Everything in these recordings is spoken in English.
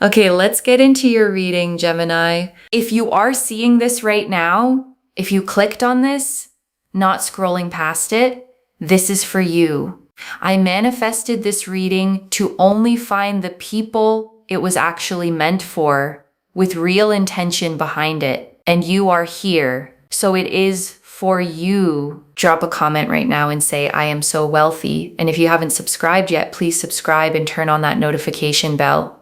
Okay, let's get into your reading, Gemini. If you are seeing this right now, if you clicked on this, not scrolling past it, this is for you. I manifested this reading to only find the people it was actually meant for, with real intention behind it. And you are here. So it is for you. Drop a comment right now and say, I am so wealthy. And if you haven't subscribed yet, please subscribe and turn on that notification bell.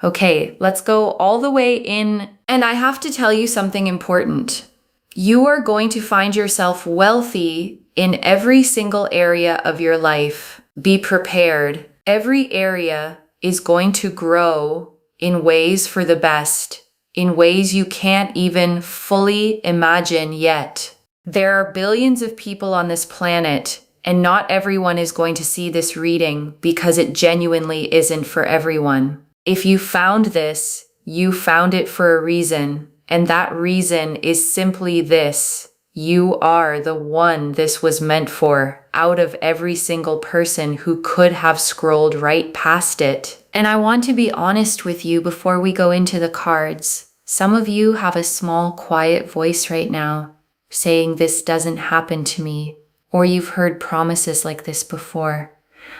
Okay, let's go all the way in. And I have to tell you something important. You are going to find yourself wealthy in every single area of your life. Be prepared. Every area is going to grow in ways for the best, in ways you can't even fully imagine yet. There are billions of people on this planet, and not everyone is going to see this reading because it genuinely isn't for everyone. If you found this, you found it for a reason, and that reason is simply this. You are the one this was meant for, out of every single person who could have scrolled right past it. And I want to be honest with you before we go into the cards. Some of you have a small, quiet voice right now, saying this doesn't happen to me, or you've heard promises like this before.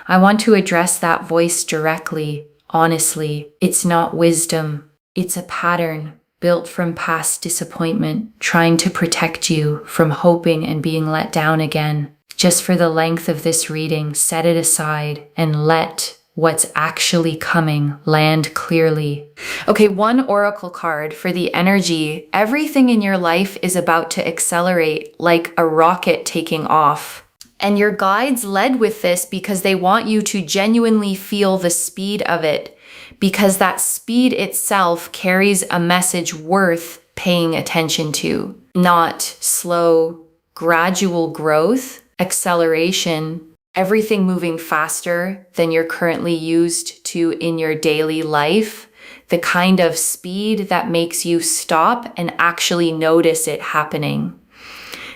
I want to address that voice directly. Honestly, it's not wisdom. It's a pattern built from past disappointment, trying to protect you from hoping and being let down again. Just for the length of this reading, set it aside and let what's actually coming land clearly. Okay, one oracle card for the energy. Everything in your life is about to accelerate like a rocket taking off. And your guides led with this because they want you to genuinely feel the speed of it, because that speed itself carries a message worth paying attention to. Not slow, gradual growth, acceleration, everything moving faster than you're currently used to in your daily life, the kind of speed that makes you stop and actually notice it happening.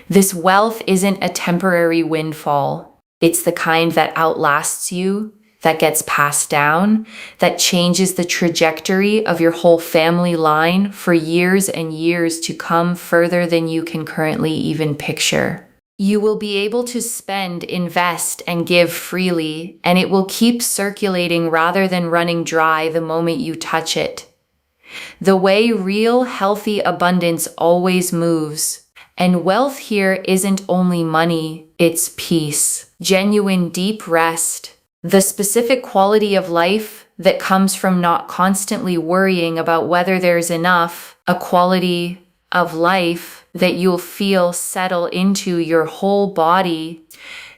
This wealth isn't a temporary windfall. It's the kind that outlasts you, that gets passed down, that changes the trajectory of your whole family line for years and years to come, further than you can currently even picture. You will be able to spend, invest, and give freely, and it will keep circulating rather than running dry the moment you touch it. The way real, healthy abundance always moves. And wealth here isn't only money, it's peace, genuine deep rest, the specific quality of life that comes from not constantly worrying about whether there's enough, a quality of life that you'll feel settle into your whole body.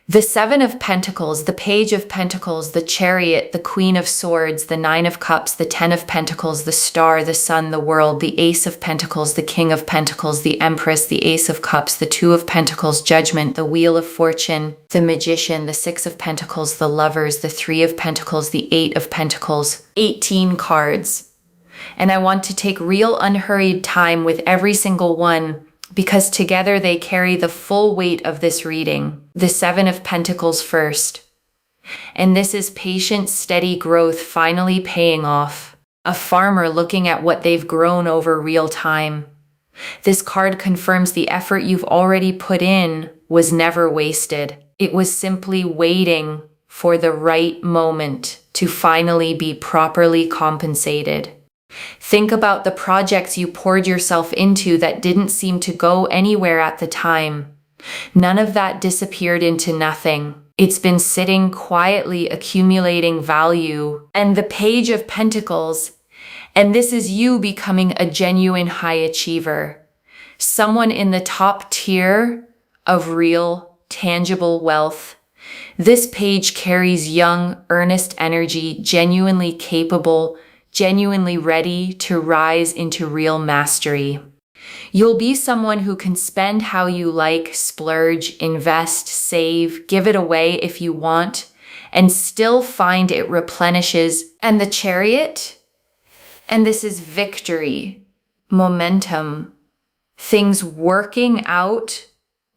The Seven of Pentacles, the Page of Pentacles, the Chariot, the Queen of Swords, the Nine of Cups, the Ten of Pentacles, the Star, the Sun, the World, the Ace of Pentacles, the King of Pentacles, the Empress, the Ace of Cups, the Two of Pentacles, Judgment, the Wheel of Fortune, the Magician, the Six of Pentacles, the Lovers, the Three of Pentacles, the Eight of Pentacles, 18 cards. And I want to take real unhurried time with every single one, because together they carry the full weight of this reading. The Seven of Pentacles first. And this is patient, steady growth finally paying off. A farmer looking at what they've grown over real time. This card confirms the effort you've already put in was never wasted. It was simply waiting for the right moment to finally be properly compensated. Think about the projects you poured yourself into that didn't seem to go anywhere at the time. None of that disappeared into nothing. It's been sitting quietly accumulating value. And the Page of Pentacles, and this is you becoming a genuine high achiever. Someone in the top tier of real, tangible wealth. This page carries young, earnest energy, genuinely capable, genuinely ready to rise into real mastery. You'll be someone who can spend how you like, splurge, invest, save, give it away if you want, and still find it replenishes. And the Chariot, and this is victory, momentum, things working out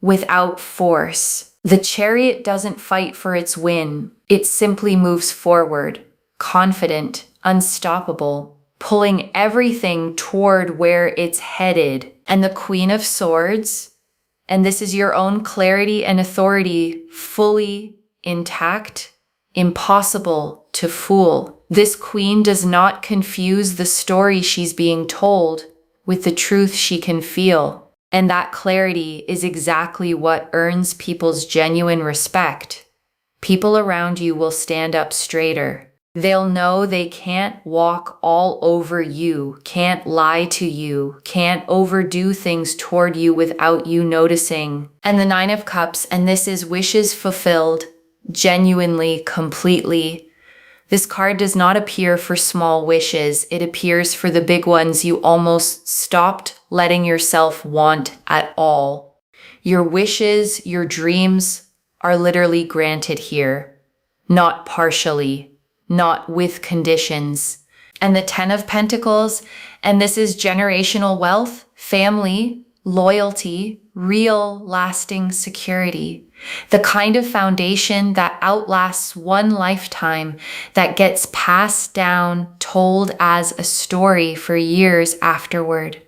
without force. The Chariot doesn't fight for its win. It simply moves forward, confident, unstoppable, pulling everything toward where it's headed. And the Queen of Swords, and this is your own clarity and authority, fully intact, impossible to fool. This queen does not confuse the story she's being told with the truth she can feel. And that clarity is exactly what earns people's genuine respect. People around you will stand up straighter. They'll know they can't walk all over you, can't lie to you, can't overdo things toward you without you noticing. And the Nine of Cups, and this is wishes fulfilled, genuinely, completely. This card does not appear for small wishes. It appears for the big ones you almost stopped letting yourself want at all. Your wishes, your dreams are literally granted here, not partially, not with conditions. And the Ten of Pentacles, and this is generational wealth, family, loyalty, real lasting security. The kind of foundation that outlasts one lifetime, that gets passed down, told as a story for years afterward.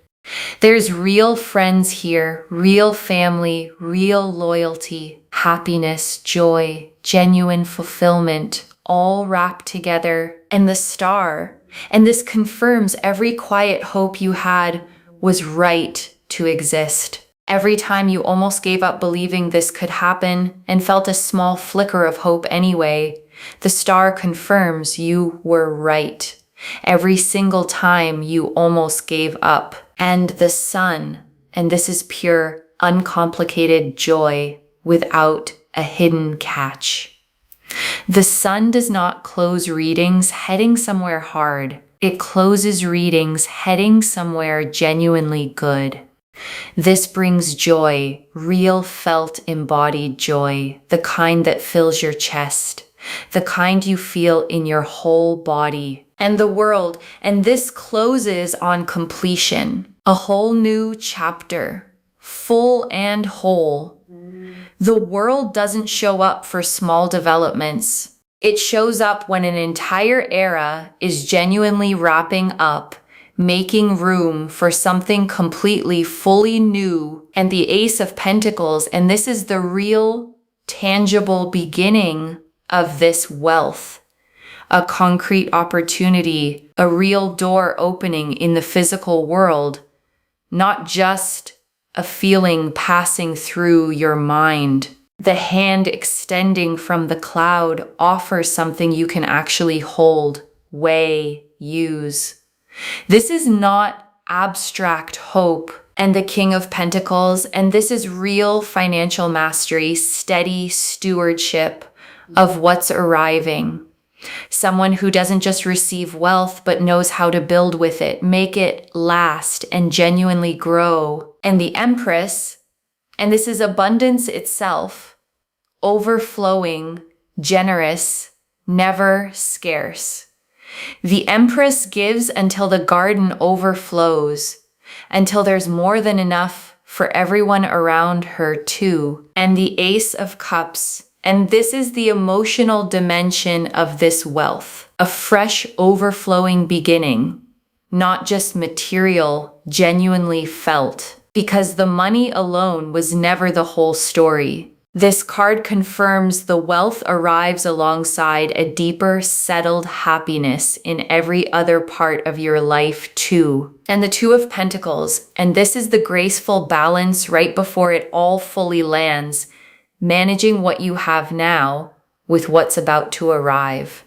There's real friends here, real family, real loyalty, happiness, joy, genuine fulfillment, all wrapped together. And the Star, and this confirms every quiet hope you had was right to exist. Every time you almost gave up believing this could happen and felt a small flicker of hope anyway, the Star confirms you were right. Every single time you almost gave up. And the Sun, and this is pure, uncomplicated joy without a hidden catch. The Sun does not close readings heading somewhere hard. It closes readings heading somewhere genuinely good. This brings joy, real felt embodied joy, the kind that fills your chest, the kind you feel in your whole body and the world. And this closes on completion, a whole new chapter, full and whole. The world doesn't show up for small developments. It shows up when an entire era is genuinely wrapping up, making room for something completely, fully new. And the Ace of Pentacles, and this is the real, tangible beginning of this wealth. A concrete opportunity, a real door opening in the physical world, not just a feeling passing through your mind. The hand extending from the cloud offers something you can actually hold, weigh, use. This is not abstract hope. And the King of Pentacles, and this is real financial mastery, steady stewardship of what's arriving. Someone who doesn't just receive wealth, but knows how to build with it, make it last and genuinely grow. And the Empress, and this is abundance itself, overflowing, generous, never scarce. The Empress gives until the garden overflows, until there's more than enough for everyone around her too. And the Ace of Cups, and this is the emotional dimension of this wealth, a fresh overflowing beginning, not just material, genuinely felt, because the money alone was never the whole story. This card confirms the wealth arrives alongside a deeper, settled happiness in every other part of your life too. And the Two of Pentacles, and this is the graceful balance right before it all fully lands, managing what you have now with what's about to arrive.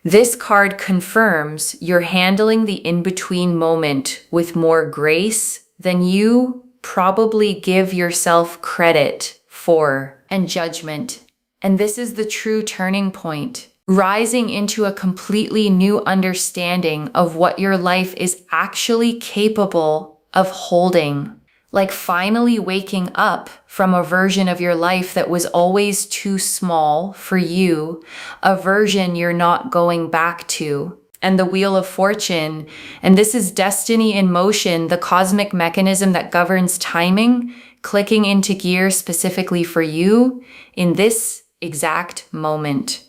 This card confirms you're handling the in-between moment with more grace than you probably give yourself credit for, and judgment. And this is the true turning point, rising into a completely new understanding of what your life is actually capable of holding. Like finally waking up from a version of your life that was always too small for you, a version you're not going back to. And the Wheel of Fortune, and this is destiny in motion, the cosmic mechanism that governs timing, clicking into gear specifically for you in this exact moment.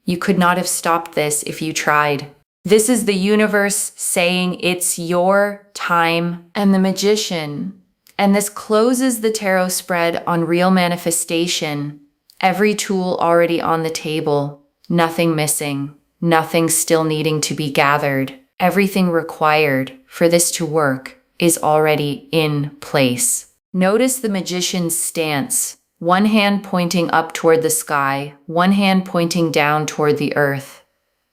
You could not have stopped this if you tried. This is the universe saying it's your time. And the Magician. And this closes the tarot spread on real manifestation. Every tool already on the table. Nothing missing. Nothing still needing to be gathered. Everything required for this to work is already in place. Notice the Magician's stance. One hand pointing up toward the sky, one hand pointing down toward the earth.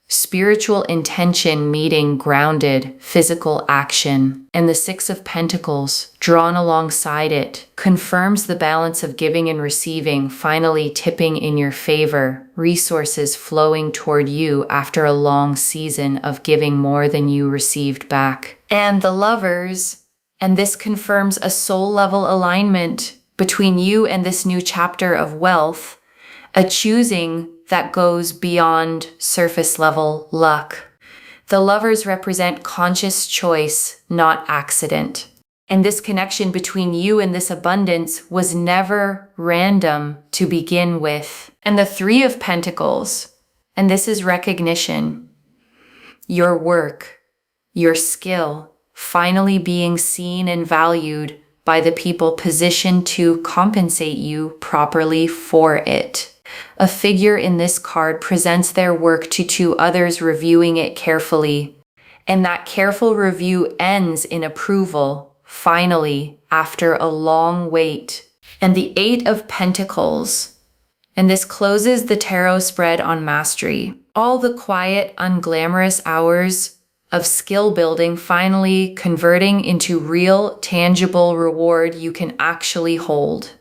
Spiritual intention meeting grounded physical action. And the Six of Pentacles, drawn alongside it, confirms the balance of giving and receiving finally tipping in your favor, resources flowing toward you after a long season of giving more than you received back. And the Lovers, and this confirms a soul-level alignment between you and this new chapter of wealth, a choosing that goes beyond surface-level luck. The Lovers represent conscious choice, not accident. And this connection between you and this abundance was never random to begin with. And the Three of Pentacles, and this is recognition. Your work, your skill, finally being seen and valued by the people positioned to compensate you properly for it. A figure in this card presents their work to two others reviewing it carefully, and that careful review ends in approval, finally, after a long wait. And the Eight of Pentacles, and this closes the tarot spread on mastery. All the quiet, unglamorous hours of skill building finally converting into real, tangible reward you can actually hold.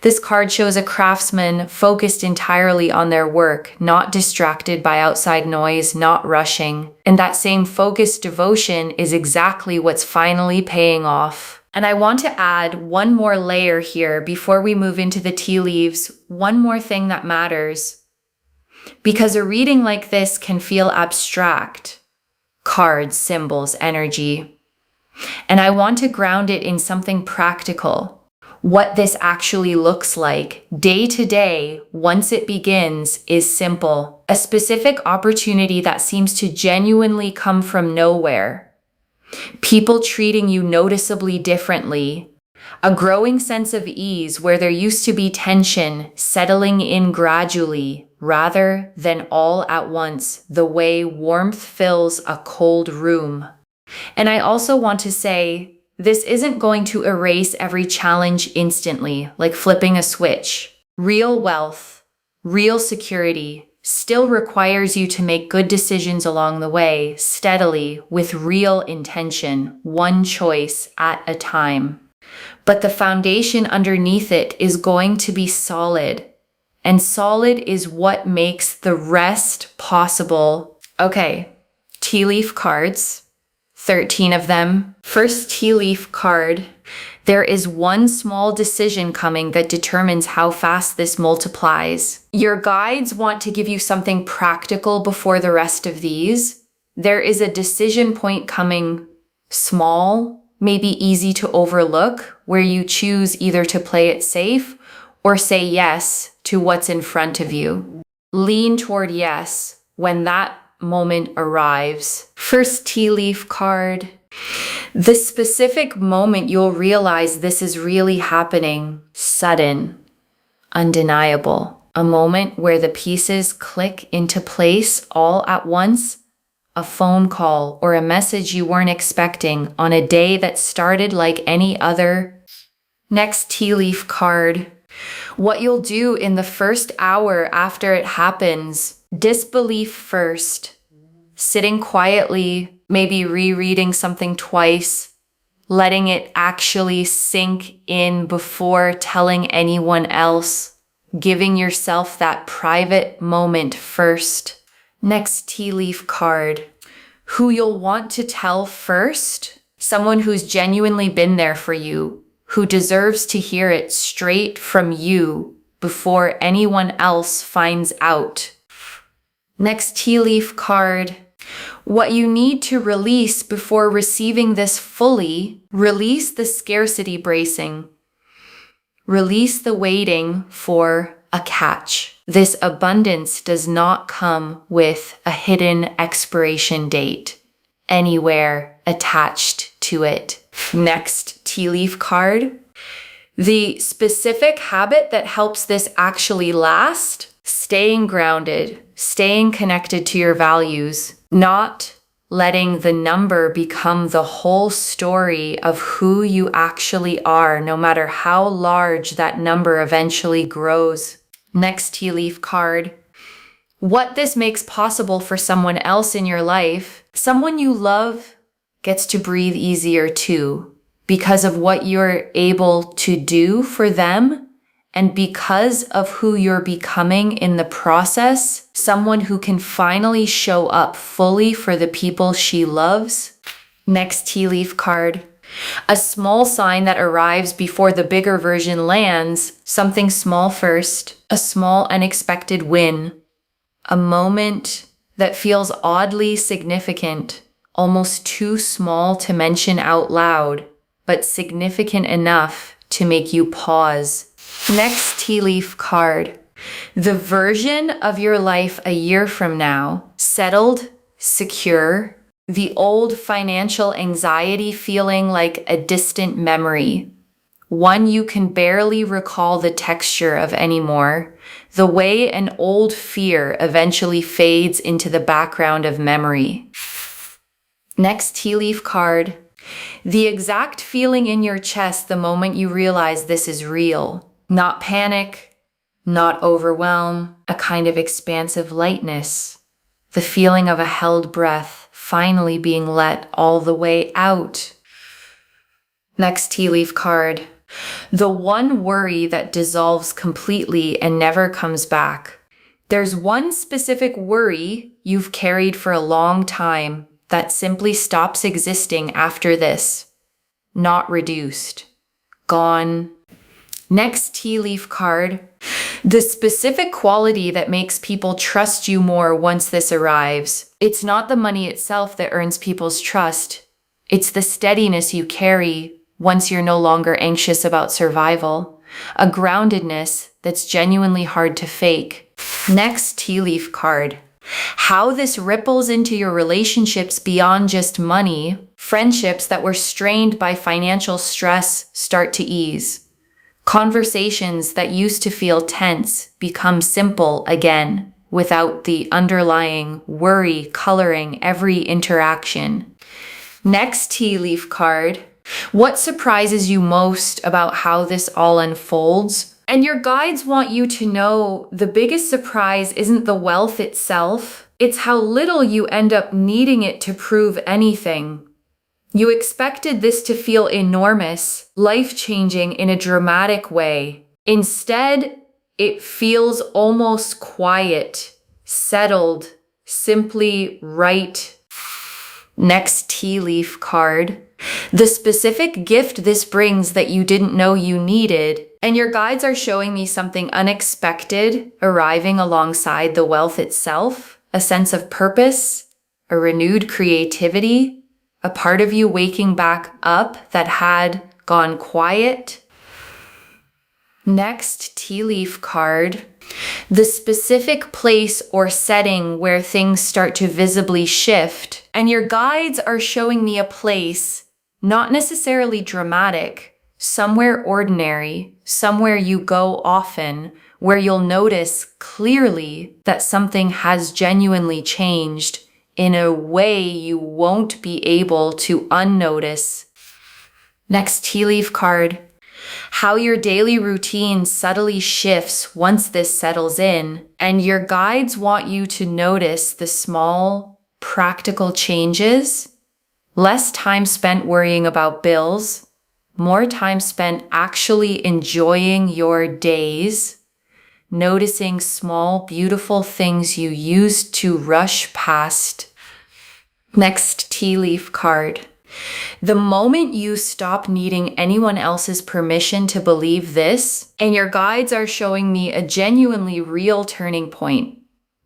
This card shows a craftsman focused entirely on their work, not distracted by outside noise, not rushing. And that same focused devotion is exactly what's finally paying off. And I want to add one more layer here before we move into the tea leaves, one more thing that matters. Because a reading like this can feel abstract. Cards, symbols, energy. And I want to ground it in something practical. What this actually looks like day to day once it begins is simple. A specific opportunity that seems to genuinely come from nowhere. People treating you noticeably differently. A growing sense of ease where there used to be tension settling in gradually rather than all at once, the way warmth fills a cold room. And I also want to say, this isn't going to erase every challenge instantly, like flipping a switch. Real wealth, real security, still requires you to make good decisions along the way, steadily, with real intention, one choice at a time. But the foundation underneath it is going to be solid. And solid is what makes the rest possible. Okay, tea leaf cards. 13 of them. First tea leaf card. There is one small decision coming that determines how fast this multiplies. Your guides want to give you something practical before the rest of these. There is a decision point coming, small, maybe easy to overlook, where you choose either to play it safe or say yes to what's in front of you. Lean toward yes when that moment arrives. First tea leaf card. The specific moment you'll realize this is really happening. Sudden. Undeniable. A moment where the pieces click into place all at once. A phone call or a message you weren't expecting on a day that started like any other. Next tea leaf card. What you'll do in the first hour after it happens. Disbelief first. Sitting quietly, maybe rereading something twice, letting it actually sink in before telling anyone else, giving yourself that private moment first. Next tea leaf card. Who you'll want to tell first? Someone who's genuinely been there for you, who deserves to hear it straight from you before anyone else finds out. Next tea leaf card. What you need to release before receiving this fully, release the scarcity bracing. Release the waiting for a catch. This abundance does not come with a hidden expiration date anywhere attached to it. Next tea leaf card. The specific habit that helps this actually last: staying grounded, staying connected to your values, not letting the number become the whole story of who you actually are, no matter how large that number eventually grows. Next tea leaf card. What this makes possible for someone else in your life, someone you love, gets to breathe easier too, because of what you're able to do for them. And because of who you're becoming in the process, someone who can finally show up fully for the people she loves. Next tea leaf card. A small sign that arrives before the bigger version lands, something small first, a small unexpected win, a moment that feels oddly significant, almost too small to mention out loud, but significant enough to make you pause. Next tea leaf card. The version of your life a year from now, settled, secure, the old financial anxiety feeling like a distant memory, one you can barely recall the texture of anymore, the way an old fear eventually fades into the background of memory. Next tea leaf card. The exact feeling in your chest the moment you realize this is real. Not panic, not overwhelm, a kind of expansive lightness. The feeling of a held breath finally being let all the way out. Next tea leaf card. The one worry that dissolves completely and never comes back. There's one specific worry you've carried for a long time that simply stops existing after this. Not reduced. Gone. Next tea leaf card. The specific quality that makes people trust you more once this arrives. It's not the money itself that earns people's trust. It's the steadiness you carry once you're no longer anxious about survival. A groundedness that's genuinely hard to fake. Next tea leaf card. How this ripples into your relationships beyond just money. Friendships that were strained by financial stress start to ease. Conversations that used to feel tense become simple again, without the underlying worry coloring every interaction. Next tea leaf card. What surprises you most about how this all unfolds? And your guides want you to know the biggest surprise isn't the wealth itself, it's how little you end up needing it to prove anything. You expected this to feel enormous, life-changing in a dramatic way. Instead, it feels almost quiet, settled, simply right. Next tea leaf card. The specific gift this brings that you didn't know you needed, and your guides are showing me something unexpected arriving alongside the wealth itself, a sense of purpose, a renewed creativity, a part of you waking back up that had gone quiet. Next tea leaf card. The specific place or setting where things start to visibly shift, and your guides are showing me a place, not necessarily dramatic, somewhere ordinary, somewhere you go often, where you'll notice clearly that something has genuinely changed in a way you won't be able to unnotice. Next tea leaf card. How your daily routine subtly shifts once this settles in, and your guides want you to notice the small, practical changes. Less time spent worrying about bills, more time spent actually enjoying your days, noticing small, beautiful things you used to rush past. Next tea leaf card. The moment you stop needing anyone else's permission to believe this, and your guides are showing me a genuinely real turning point.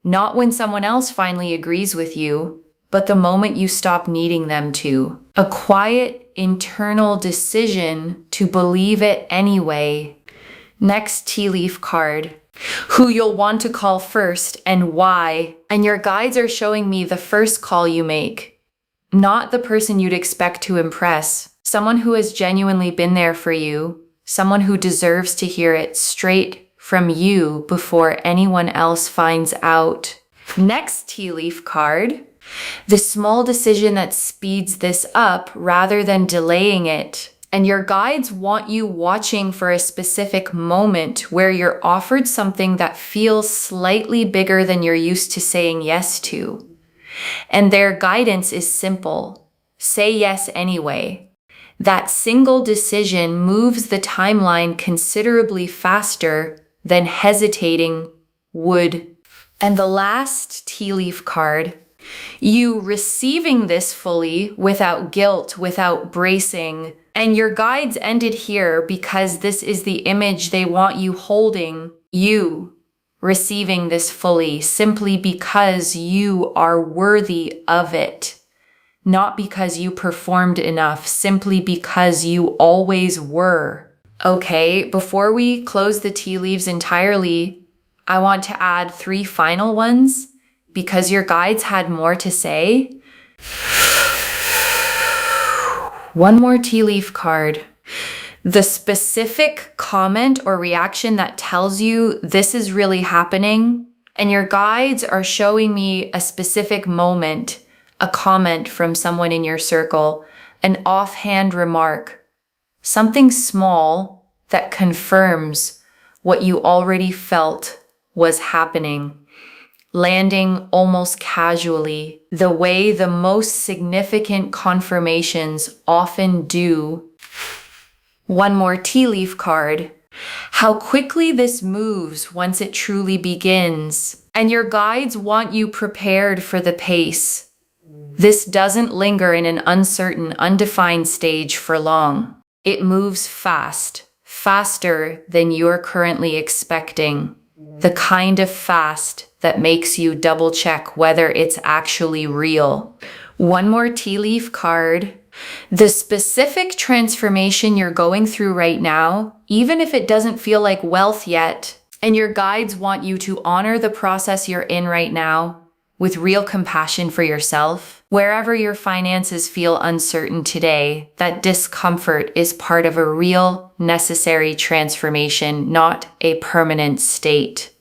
Not when someone else finally agrees with you, but the moment you stop needing them to. A quiet, internal decision to believe it anyway. Next tea leaf card. who you'll want to call first and why. And your guides are showing me the first call you make, not the person you'd expect to impress. Someone who has genuinely been there for you, someone who deserves to hear it straight from you before anyone else finds out. Next tea leaf card, the small decision that speeds this up rather than delaying it. And your guides want you watching for a specific moment where you're offered something that feels slightly bigger than you're used to saying yes to. And their guidance is simple. Say yes anyway. That single decision moves the timeline considerably faster than hesitating would. And the last tea leaf card, you receiving this fully without guilt, without bracing. And your guides ended here because this is the image they want you holding, you receiving this fully, simply because you are worthy of it. Not because you performed enough, simply because you always were. Okay, before we close the tea leaves entirely, I want to add 3 final ones because your guides had more to say. One more tea leaf card. The specific comment or reaction that tells you this is really happening, and your guides are showing me a specific moment, a comment from someone in your circle, an offhand remark, something small that confirms what you already felt was happening, landing almost casually, the way the most significant confirmations often do. One more tea leaf card. How quickly this moves once it truly begins. And your guides want you prepared for the pace. This doesn't linger in an uncertain, undefined stage for long. It moves fast, faster than you're currently expecting. The kind of fast that makes you double check whether it's actually real. One more tea leaf card. The specific transformation you're going through right now, even if it doesn't feel like wealth yet, and your guides want you to honor the process you're in right now with real compassion for yourself. Wherever your finances feel uncertain today, that discomfort is part of a real, necessary transformation, not a permanent state.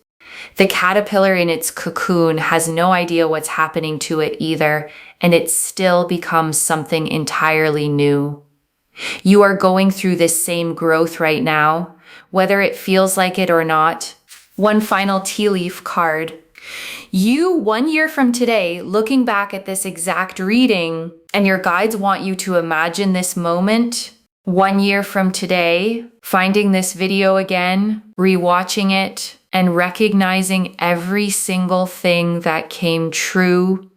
The caterpillar in its cocoon has no idea what's happening to it either, and it still becomes something entirely new. You are going through this same growth right now, whether it feels like it or not. One final tea leaf card. You, 1 year from today, looking back at this exact reading, and your guides want you to imagine this moment. 1 year from today, finding this video again, rewatching it, and recognizing every single thing that came true,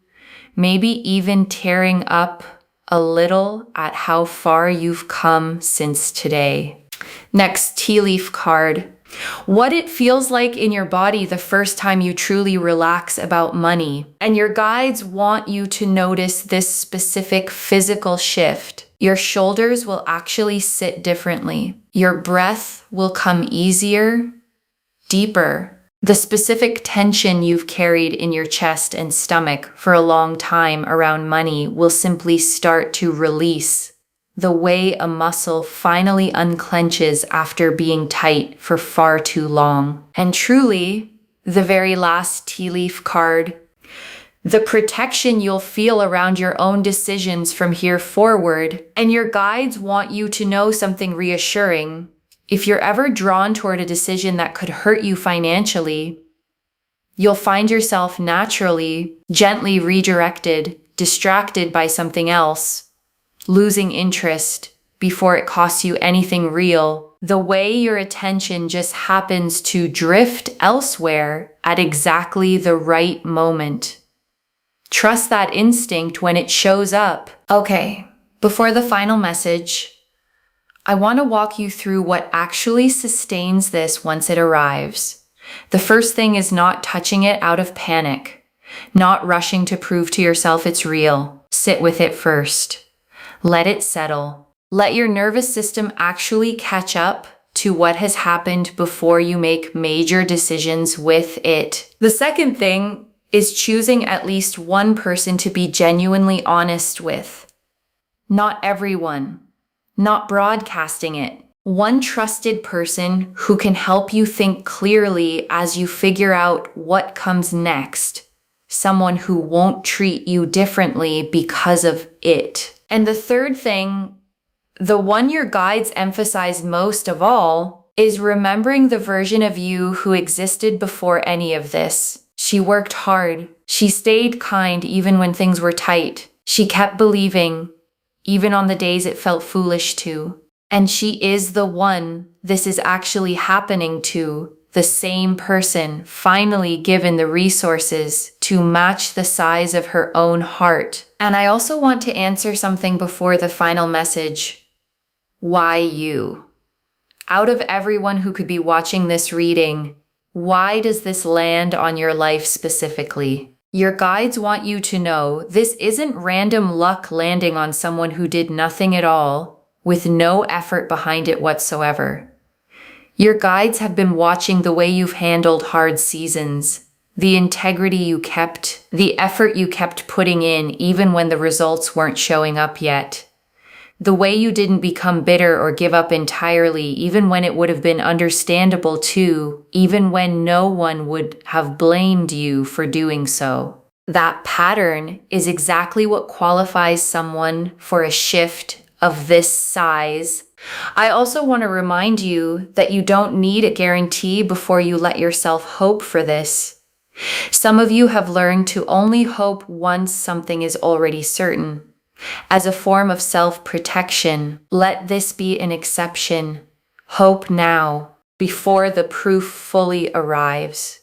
maybe even tearing up a little at how far you've come since today. Next tea leaf card. What it feels like in your body the first time you truly relax about money. And your guides want you to notice this specific physical shift. Your shoulders will actually sit differently. Your breath will come easier, deeper. The specific tension you've carried in your chest and stomach for a long time around money will simply start to release, the way a muscle finally unclenches after being tight for far too long. And truly, the very last tea leaf card, the protection you'll feel around your own decisions from here forward. And your guides want you to know something reassuring. If you're ever drawn toward a decision that could hurt you financially, you'll find yourself naturally, gently redirected, distracted by something else, losing interest before it costs you anything real. The way your attention just happens to drift elsewhere at exactly the right moment. Trust that instinct when it shows up. Okay, before the final message, I want to walk you through what actually sustains this once it arrives. The first thing is not touching it out of panic, not rushing to prove to yourself it's real. Sit with it first. Let it settle. Let your nervous system actually catch up to what has happened before you make major decisions with it. The second thing is choosing at least one person to be genuinely honest with. Not everyone. Not broadcasting it. One trusted person who can help you think clearly as you figure out what comes next. Someone who won't treat you differently because of it. And the third thing, the one your guides emphasize most of all, is remembering the version of you who existed before any of this. She worked hard. She stayed kind even when things were tight. She kept believing, even on the days it felt foolish to. And she is the one this is actually happening to, the same person finally given the resources to match the size of her own heart. And I also want to answer something before the final message. Why you? Out of everyone who could be watching this reading, why does this land on your life specifically? Your guides want you to know this isn't random luck landing on someone who did nothing at all, with no effort behind it whatsoever. Your guides have been watching the way you've handled hard seasons, the integrity you kept, the effort you kept putting in even when the results weren't showing up yet. The way you didn't become bitter or give up entirely, even when it would have been understandable to, even when no one would have blamed you for doing so. That pattern is exactly what qualifies someone for a shift of this size. I also want to remind you that you don't need a guarantee before you let yourself hope for this. Some of you have learned to only hope once something is already certain. As a form of self-protection, let this be an exception. Hope now, before the proof fully arrives,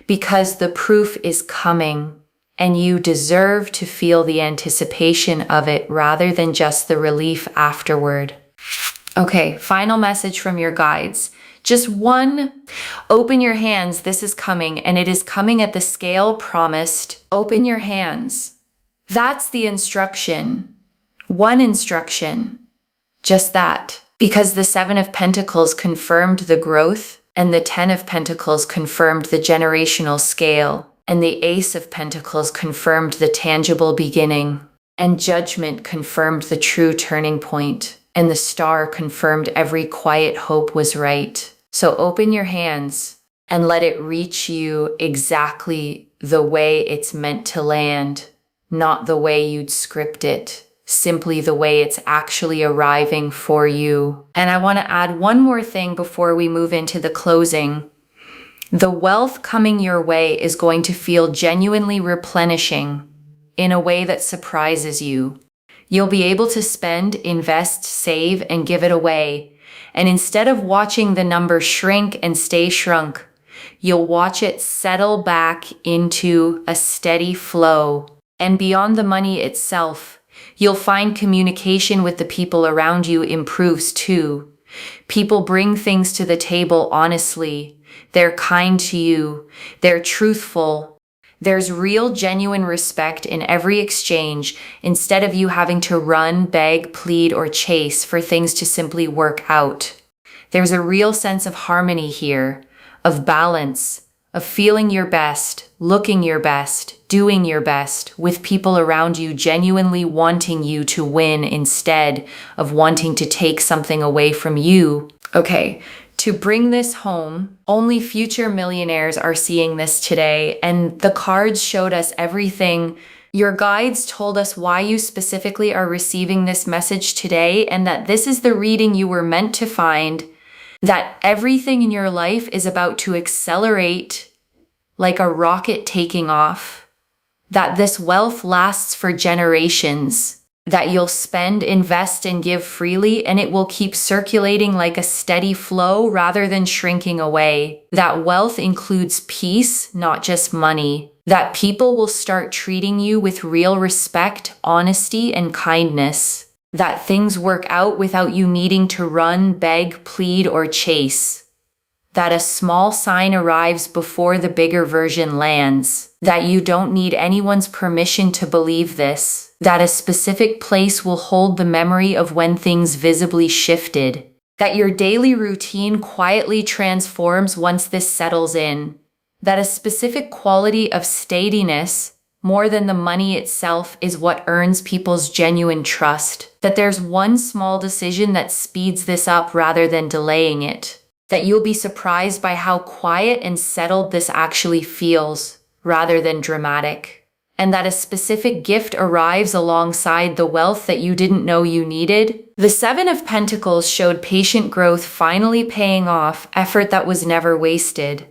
because the proof is coming, and you deserve to feel the anticipation of it rather than just the relief afterward. Okay, final message from your guides. Just one. Open your hands. This is coming, and it is coming at the scale promised. Open your hands. That's the instruction. One instruction. Just that. Because the Seven of Pentacles confirmed the growth, and the Ten of Pentacles confirmed the generational scale, and the Ace of Pentacles confirmed the tangible beginning, and Judgment confirmed the true turning point, and the Star confirmed every quiet hope was right. So open your hands and let it reach you exactly the way it's meant to land. Not the way you'd script it, simply the way it's actually arriving for you. And I want to add one more thing before we move into the closing. The wealth coming your way is going to feel genuinely replenishing in a way that surprises you. You'll be able to spend, invest, save, and give it away. And instead of watching the number shrink and stay shrunk, you'll watch it settle back into a steady flow. And beyond the money itself, you'll find communication with the people around you improves too. People bring things to the table honestly. They're kind to you. They're truthful. There's real, genuine respect in every exchange instead of you having to run, beg, plead, or chase for things to simply work out. There's a real sense of harmony here, of balance, of feeling your best, looking your best, doing your best, with people around you genuinely wanting you to win instead of wanting to take something away from you. Okay, to bring this home, only future millionaires are seeing this today, and the cards showed us everything. Your guides told us why you specifically are receiving this message today, and that this is the reading you were meant to find, that everything in your life is about to accelerate like a rocket taking off, that this wealth lasts for generations, that you'll spend, invest, and give freely, and it will keep circulating like a steady flow rather than shrinking away. That wealth includes peace, not just money. That people will start treating you with real respect, honesty, and kindness. That things work out without you needing to run, beg, plead, or chase. That a small sign arrives before the bigger version lands. That you don't need anyone's permission to believe this. That a specific place will hold the memory of when things visibly shifted. that your daily routine quietly transforms once this settles in, that a specific quality of steadiness, more than the money itself, is what earns people's genuine trust, that there's one small decision that speeds this up rather than delaying it, that you'll be surprised by how quiet and settled this actually feels, rather than dramatic, and that a specific gift arrives alongside the wealth that you didn't know you needed. The Seven of Pentacles showed patient growth finally paying off, effort that was never wasted.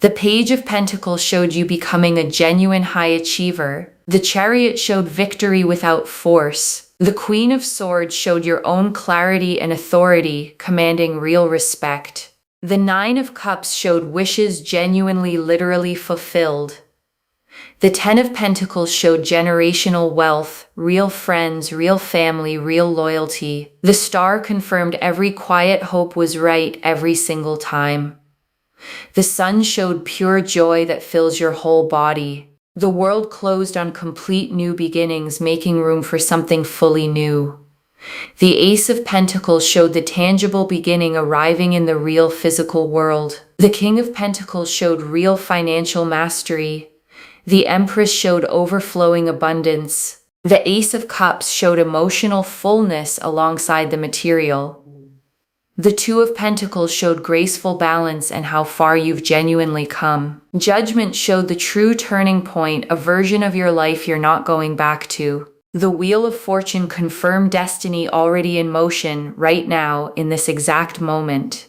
The Page of Pentacles showed you becoming a genuine high achiever. The Chariot showed victory without force. The Queen of Swords showed your own clarity and authority, commanding real respect. The Nine of Cups showed wishes genuinely, literally fulfilled. The Ten of Pentacles showed generational wealth, real friends, real family, real loyalty. The Star confirmed every quiet hope was right every single time. The Sun showed pure joy that fills your whole body. The world closed on complete new beginnings, making room for something fully new. The Ace of Pentacles showed the tangible beginning arriving in the real physical world. The King of Pentacles showed real financial mastery. The Empress showed overflowing abundance. The Ace of Cups showed emotional fullness alongside the material. The Two of Pentacles showed graceful balance and how far you've genuinely come. Judgment showed the true turning point, a version of your life you're not going back to. The Wheel of Fortune confirmed destiny already in motion right now in this exact moment.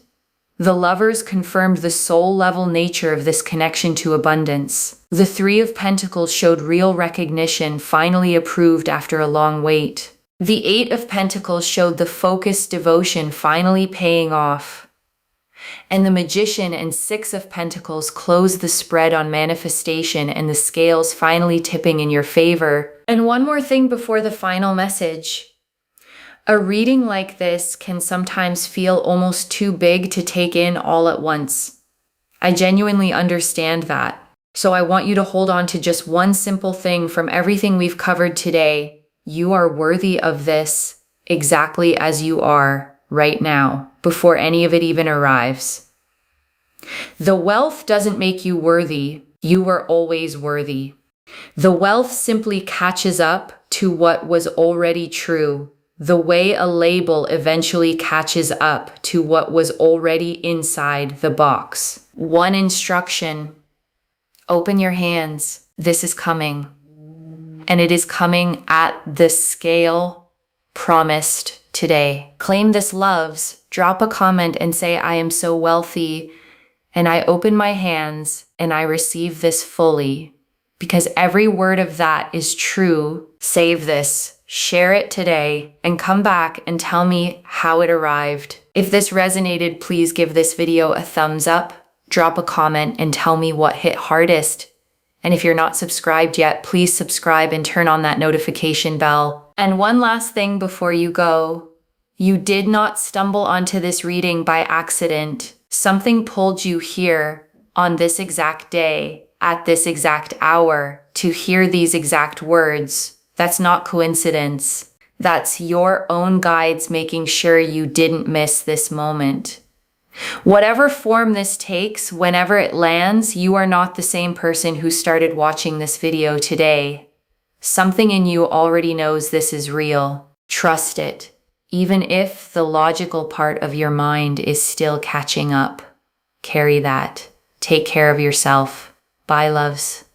The Lovers confirmed the soul-level nature of this connection to abundance. The Three of Pentacles showed real recognition, finally approved after a long wait. The Eight of Pentacles showed the focused devotion finally paying off. And the Magician and Six of Pentacles closed the spread on manifestation and the scales finally tipping in your favor. And one more thing before the final message. A reading like this can sometimes feel almost too big to take in all at once. I genuinely understand that. So I want you to hold on to just one simple thing from everything we've covered today. You are worthy of this exactly as you are right now, before any of it even arrives. The wealth doesn't make you worthy. You were always worthy. The wealth simply catches up to what was already true, the way a label eventually catches up to what was already inside the box. One instruction: open your hands. This is coming. And it is coming at the scale promised today. Claim this, loves. Drop a comment and say, I am so wealthy, and I open my hands and I receive this fully. Because every word of that is true. Save this, share it today, and come back and tell me how it arrived. If this resonated, please give this video a thumbs up, drop a comment, and tell me what hit hardest. And if you're not subscribed yet, please subscribe and turn on that notification bell. And one last thing before you go. You did not stumble onto this reading by accident. Something pulled you here on this exact day, at this exact hour, to hear these exact words. That's not coincidence. That's your own guides making sure you didn't miss this moment. Whatever form this takes, whenever it lands, you are not the same person who started watching this video today. Something in you already knows this is real. Trust it, even if the logical part of your mind is still catching up. Carry that. Take care of yourself. Bye, loves.